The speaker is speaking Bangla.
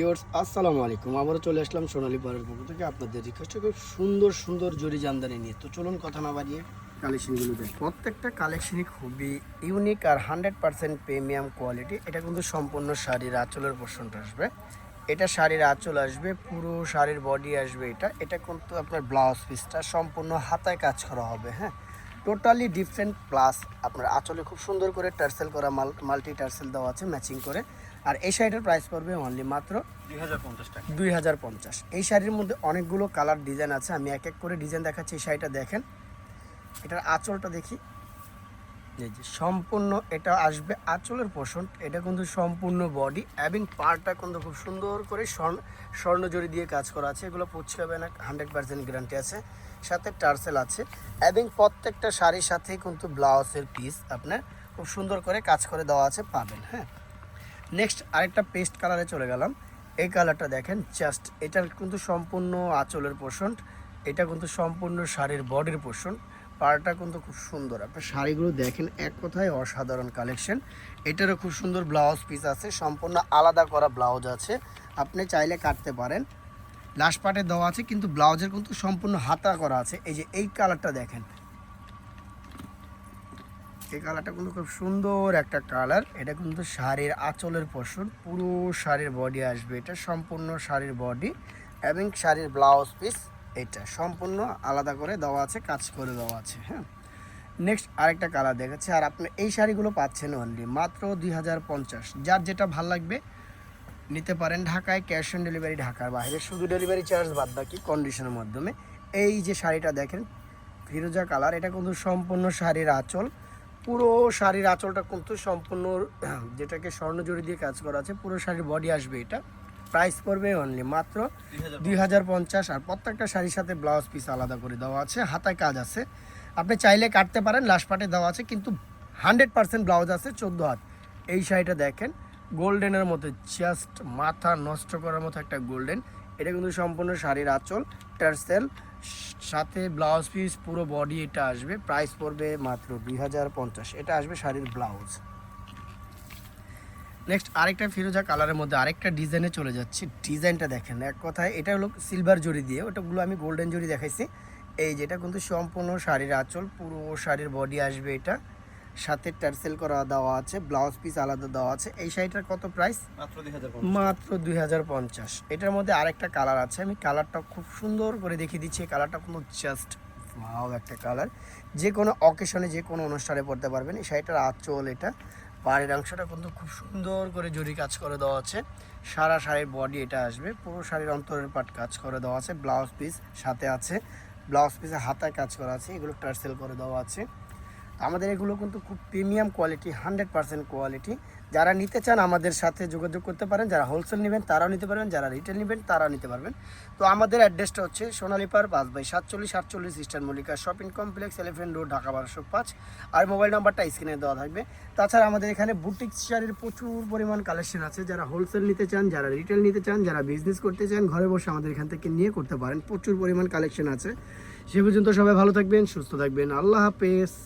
ভিউয়ার্স আসসালামু আলাইকুম। আবারও চলে আসলাম সোনালী পাড়ার পক্ষ থেকে আপনাদের রিকোয়েস্টে খুব সুন্দর সুন্দর জরি জামদানি নিয়ে। তো চলুন কথা না বাড়িয়ে কালেকশনগুলো দেখ। প্রত্যেকটা কালেকশনই খুবই ইউনিক আর 100% প্রিমিয়াম কোয়ালিটি। এটা কিন্তু সম্পূর্ণ শাড়ির আঁচলের পোর্শনটা আসবে। এটা শাড়ির আঁচল আসবে, পুরো শাড়ির বডি আসবে। এটা কিন্তু আপনার ব্লাউজ পিসটা সম্পূর্ণ হাতায় কাজ করা হবে। হ্যাঁ, টোটালি ডিফারেন্ট। প্লাস আপনার আঁচলে খুব সুন্দর করে টার্সেল করা মাল্টি টার্সেল দেওয়া আছে ম্যাচিং করে। আর এই শাড়িটার প্রাইস পড়বে অনলি মাত্র 2050 টাকা। 2050। এই শাড়ির মধ্যে অনেকগুলো কালার ডিজাইন আছে, আমি এক এক করে ডিজাইন দেখাচ্ছি। এই শাড়িটা দেখেন, এটার আঁচলটা দেখি। এই যে সম্পূর্ণ এটা আসবে আঁচলের পোর্শন। এটা কিন্তু সম্পূর্ণ বডি এবং পাড়টা কিন্তু খুব সুন্দর করে স্বর্ণ জড়ি দিয়ে কাজ করা আছে। এগুলো পুচকাবে না, 100% গ্যারান্টি আছে। সাথে টার্সেল আছে এবং প্রত্যেকটা শাড়ির সাথেই কিন্তু ব্লাউজের পিস আপনার খুব সুন্দর করে কাজ করে দেওয়া আছে, পাবেন। হ্যাঁ, নেক্সট আরেকটা পেস্ট কালারে চলে গেলাম। এই কালারটা দেখেন, জাস্ট এটার কিন্তু সম্পূর্ণ আঁচলের পোর্শন। এটা কিন্তু সম্পূর্ণ শাড়ির বডির পোর্শন। পাড়টা কিন্তু খুব সুন্দর। আপনার শাড়িগুলো দেখেন, এক কথায় অসাধারণ কালেকশন। এটারও খুব সুন্দর ব্লাউজ পিস আছে, সম্পূর্ণ আলাদা করা ব্লাউজ আছে, আপনি চাইলে কাটতে পারেন। লাস্ট পার্টে দেওয়া আছে, কিন্তু ব্লাউজের কিন্তু সম্পূর্ণ হাতা করা আছে। এই যে এই কালারটা দেখেন, এই কালারটা কিন্তু খুব সুন্দর একটা কালার। এটা কিন্তু শাড়ির আঁচলের পোর্শন, পুরো শাড়ির বডি আসবে। এটা সম্পূর্ণ শাড়ির বডি এবং শাড়ির ব্লাউজ পিস এটা সম্পূর্ণ আলাদা করে দেওয়া আছে, কাজ করে দেওয়া আছে। হ্যাঁ, নেক্সট আরেকটা কালার দেখাচ্ছে। আর আপনি এই শাড়িগুলো পাচ্ছেন অনলি মাত্র 2050। যার যেটা ভাল লাগবে নিতে পারেন। ঢাকায় ক্যাশ অন ডেলিভারি, ঢাকার বাইরে শুধু ডেলিভারি চার্জ বাদ বাকি কন্ডিশনের মাধ্যমে। এই যে শাড়িটা দেখেন, ফিরোজা কালার। এটা কিন্তু সম্পূর্ণ শাড়ির আঁচল, পুরো শাড়ির আঁচলটা কিন্তু সম্পূর্ণ যেটাকে স্বর্ণজড়ি দিয়ে কাজ করা আছে। পুরো শাড়ির বডি আসবে। এটা প্রাইস পড়বে অনলি মাত্র 2050। আর প্রত্যেকটা শাড়ির সাথে ব্লাউজ পিস আলাদা করে দেওয়া আছে, হাতায় কাজ আছে, আপনি চাইলে কাটতে পারেন। লাস্ট পার্টে দেওয়া আছে, কিন্তু 100% ব্লাউজ আছে 14 হাত। এই শাড়িটা দেখেন, গোল্ডেনের মতো, জাস্ট মাথা নষ্ট করার মতো একটা গোল্ডেন। এটা কিন্তু সম্পূর্ণ শাড়ির আঁচল, টার্সেল, সাথে ব্লাউজ পিস, পুরো বডি এটা আসবে। প্রাইস পড়বে মাত্র 2050। এটা আসবে শাড়ির ব্লাউজ। নেক্সট আরেকটা ফিরোজা কালারের মধ্যে আরেকটা ডিজাইনে চলে যাচ্ছি। ডিজাইনটা দেখেন, এক কথায় এটা হলো সিলভার জড়ি দিয়ে, ওটাগুলো আমি গোল্ডেন জড়ি দেখাইছি। এই যেটা কিন্তু সম্পূর্ণ শাড়ির আঁচল, পুরো শাড়ির বডি আসবে। এটা সাথে টার্সেল করা দেওয়া আছে, ব্লাউজ পিস আলাদা দেওয়া আছে। এই শাড়িটার কত প্রাইস? মাত্র 2050। এটার মধ্যে আরেকটা কালার আছে, আমি কালারটা খুব সুন্দর করে দেখিয়ে দিচ্ছি। কালারটা কিন্তু জাস্ট ওয়াও একটা কালার, যে কোনো অকেশনে যে কোনো অনুষ্ঠানে পড়তে পারবেন। এই শাড়িটার আঁচল, এটা পাড়ের অংশটা কিন্তু খুব সুন্দর করে জরি কাজ করে দেওয়া আছে। সারা শাড়ির বডি এটা আসবে, পুরো শাড়ির অন্তরের পাট কাজ করে দেওয়া আছে। ব্লাউজ পিস সাথে আছে, ব্লাউজ পিসে হাতায় কাজ করা আছে, এগুলো টার্সেল করে দেওয়া আছে। আমাদের এগুলো কিন্তু খুব প্রিমিয়াম কোয়ালিটি, 100% কোয়ালিটি। যারা নিতে চান আমাদের সাথে যোগাযোগ করতে পারেন। যারা হোলসেল নেবেন তারাও নিতে পারবেন, যারা রিটেল নেবেন তারাও নিতে পারবেন। তো আমাদের অ্যাড্রেসটা হচ্ছে সোনালী পাড় 5/47 eastern Mallika shopping complex, elephant road, Dhaka 1205। আর মোবাইল নাম্বারটা স্ক্রিনে দেওয়া থাকবে। তাছাড়া আমাদের এখানে বুটিক শাড়ির প্রচুর পরিমাণ কালেকশন আছে। যারা হোলসেল নিতে চান, যারা রিটেল নিতে চান, যারা বিজনেস করতে চান, ঘরে বসে আমাদের এখান থেকে নিয়ে করতে পারেন। প্রচুর পরিমাণ কালেকশন আছে। সে পর্যন্ত সবাই ভালো থাকবেন, সুস্থ থাকবেন। আল্লাহ হাফেজ।